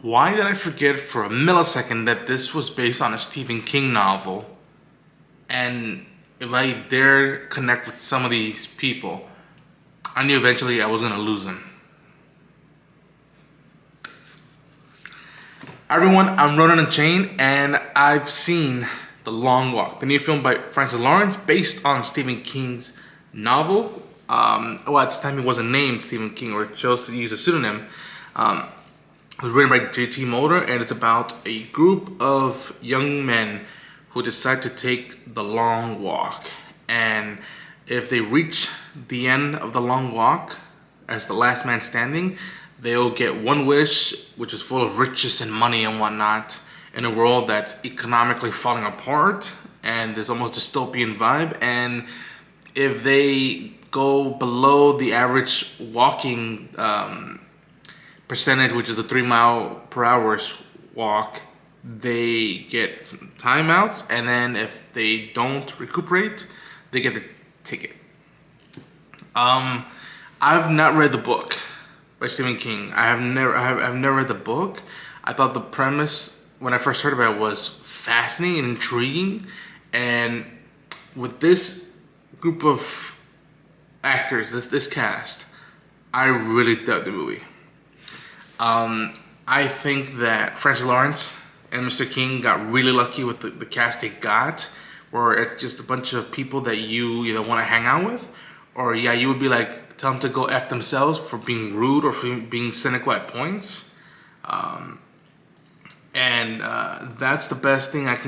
Why did I forget for a millisecond that this was based on a Stephen King novel? And if I dare connect with some of these people, I knew eventually I was gonna lose them. Everyone, I'm Ronin and Chain, and I've seen The Long Walk, the new film by Francis Lawrence, based on Stephen King's novel. Well, at this time he wasn't named Stephen King, or chose to use a pseudonym. It was written by J.T. Mollner, and it's about a group of young men who decide to take the long walk. And if they reach the end of the long walk as the last man standing, they'll get one wish, which is full of riches and money and whatnot, in a world that's economically falling apart, and there's almost dystopian vibe. And if they go below the average walking percentage, which is the 3 mile per hour walk, they get some timeouts, and then if they don't recuperate, they get the ticket. I've not read the book by Stephen King. I've never read the book. I thought the premise when I first heard about it was fascinating and intriguing, and with this group of actors, this cast, I really dug the movie. I think that Francis Lawrence and Mr. King got really lucky with the cast they got, where it's just a bunch of people that you either want to hang out with, or yeah, you would be like, tell them to go F themselves for being rude or for being cynical at points. That's the best thing it's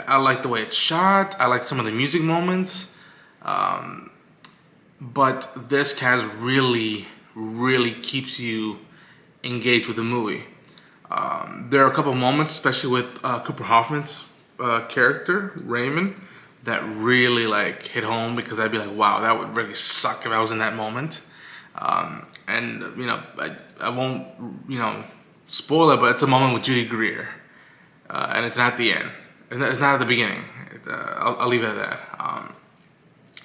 I like the way it's shot. I like some of the music moments. But this cast really keeps you engaged with the movie. There are a couple moments, especially with Cooper Hoffman's character, Raymond, that really like hit home, because I'd be like, wow, that would really suck if I was in that moment. I won't, spoil it, but it's a moment with Judy Greer. And it's not at the end. It's not at the beginning. I'll leave it at that.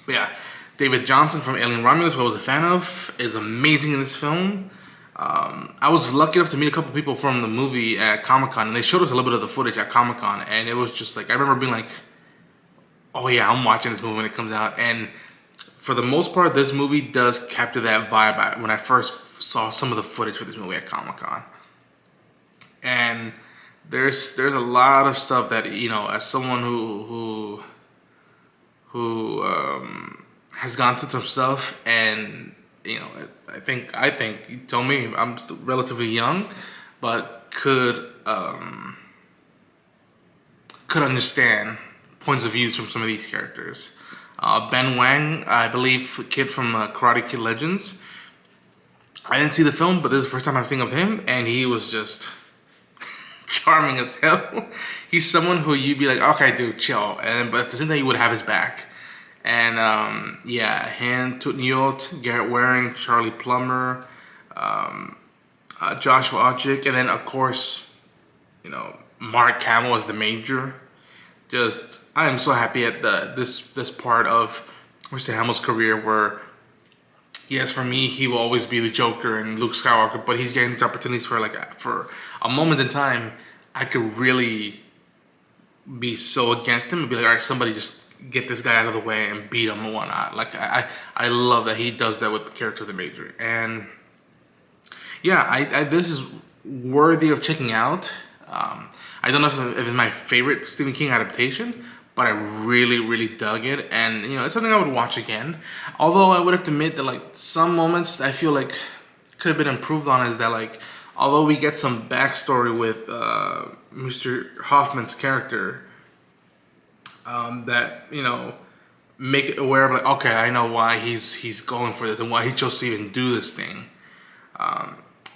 But yeah, David Johnson from Alien Romulus, who I was a fan of, is amazing in this film. I was lucky enough to meet a couple people from the movie at Comic-Con, and they showed us a little bit of the footage at Comic-Con, and it was just like, I remember being like, oh yeah, I'm watching this movie when it comes out. And for the most part, this movie does capture that vibe when I first saw some of the footage for this movie at Comic-Con. And there's a lot of stuff that, as someone who has gone through some stuff, and I think you told me I'm still relatively young, but could understand points of views from some of these characters. Ben Wang, I believe, kid from Karate Kid Legends. I didn't see the film, but this is the first time I'm seeing of him, and he was just charming as hell. He's someone who you'd be like, okay, dude, chill, but at the same time, you would have his back. And Han Tutniot, Garrett Waring, Charlie Plummer, Joshua Odjick, and then of course, Mark Hamill as the Major. I am so happy at this part of Mr. Hamill's career, where yes, for me, he will always be the Joker and Luke Skywalker, but he's getting these opportunities for a moment in time. I could really be so against him and be like, all right, somebody just get this guy out of the way and beat him and whatnot. Like, I love that he does that with the character of the Major. And yeah, this is worthy of checking out. I don't know if it's my favorite Stephen King adaptation, but I really dug it. And it's something I would watch again. Although I would have to admit that like some moments I feel like could have been improved on, is that like, although we get some backstory with Mr. Hoffman's character, that make it aware of like, okay, I know why he's going for this and why he chose to even do this thing.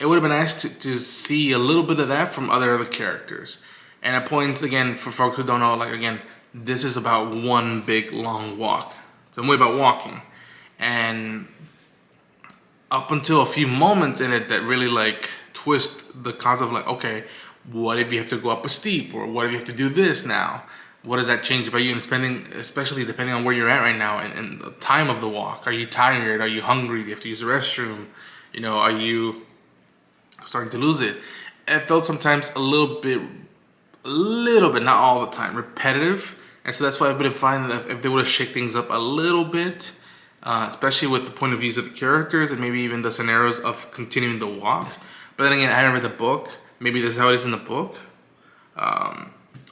It would have been nice to see a little bit of that from other characters. And at points, again, for folks who don't know, like, again, this is about one big long walk. It's a movie about walking, and up until a few moments in it that really like twist the concept of like, okay, what if you have to go up a steep, or what if you have to do this now? What does that change about you? And especially depending on where you're at right now and the time of the walk. Are you tired? Are you hungry? Do you have to use the restroom? Are you starting to lose it. It felt sometimes a little bit, not all the time, repetitive. And so that's why I've been finding that if they would have shake things up a little bit, especially with the point of views of the characters and maybe even the scenarios of continuing the walk. But then again, I haven't read the book. Maybe that's how it is in the book.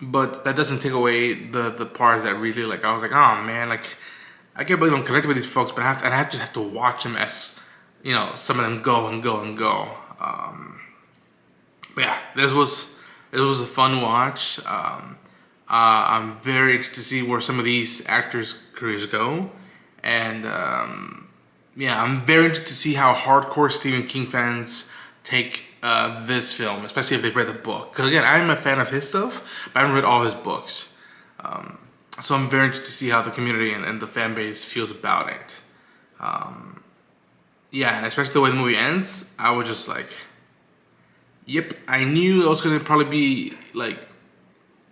But that doesn't take away the parts that really, like, I was like, oh man, like, I can't believe I'm connected with these folks, but I just have to watch them as, you know, some of them go and go and go. But yeah, this was a fun watch. I'm very interested to see where some of these actors' careers go, and yeah, I'm very interested to see how hardcore Stephen King fans take this film, especially if they've read the book. Because again, I'm a fan of his stuff, but I haven't read all his books. So I'm very interested to see how the community and the fan base feels about it. Yeah, and especially the way the movie ends, I was just like, yep, I knew I was gonna probably be like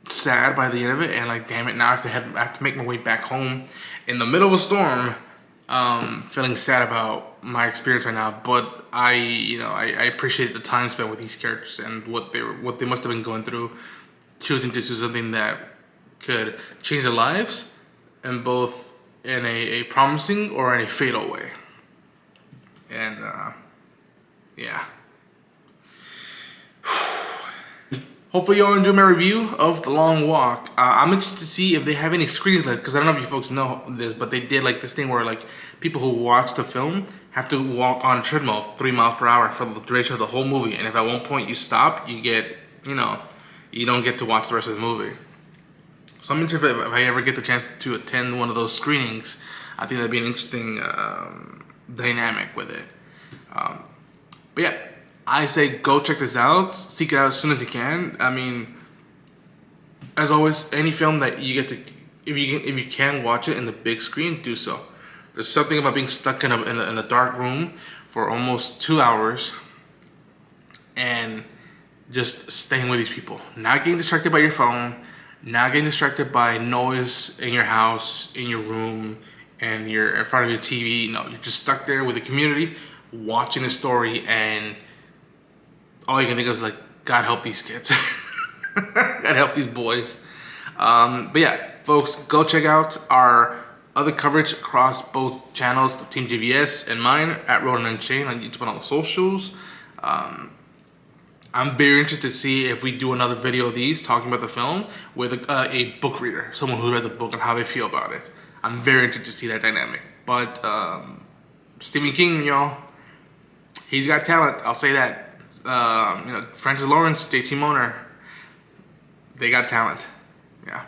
sad by the end of it, and like, damn it, now I have to make my way back home in the middle of a storm, feeling sad about my experience right now. But I appreciate the time spent with these characters and what they must have been going through, choosing to do something that could change their lives, and both in a promising or in a fatal way. And yeah. Hopefully y'all enjoy my review of The Long Walk. I'm interested to see if they have any screenings left, because I don't know if you folks know this, but they did like this thing where like people who watch the film have to walk on a treadmill 3 miles per hour for the duration of the whole movie. And if at one point you stop, you get, you don't get to watch the rest of the movie. So I'm interested if I ever get the chance to attend one of those screenings. I think that'd be an interesting dynamic with it. But yeah, I say go check this out. Seek it out as soon as you can. I mean, as always, any film that you get to, if you can watch it in the big screen, do so. There's something about being stuck in a dark room for almost 2 hours and just staying with these people, not getting distracted by your phone, not getting distracted by noise in your house, in your room, and you're in front of your TV. No, you're just stuck there with the community, watching the story, and all you can think of is like, God help these kids. God help these boys. But yeah, folks, go check out our other coverage across both channels, the TeamJVS and mine, at Ronin on YouTube and all the socials. I'm very interested to see if we do another video of these talking about the film with a book reader, someone who read the book and how they feel about it. I'm very interested to see that dynamic. But Stephen King, y'all, he's got talent. I'll say that. Francis Lawrence, JT Mollner, they got talent. Yeah.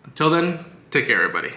Until then, take care, everybody.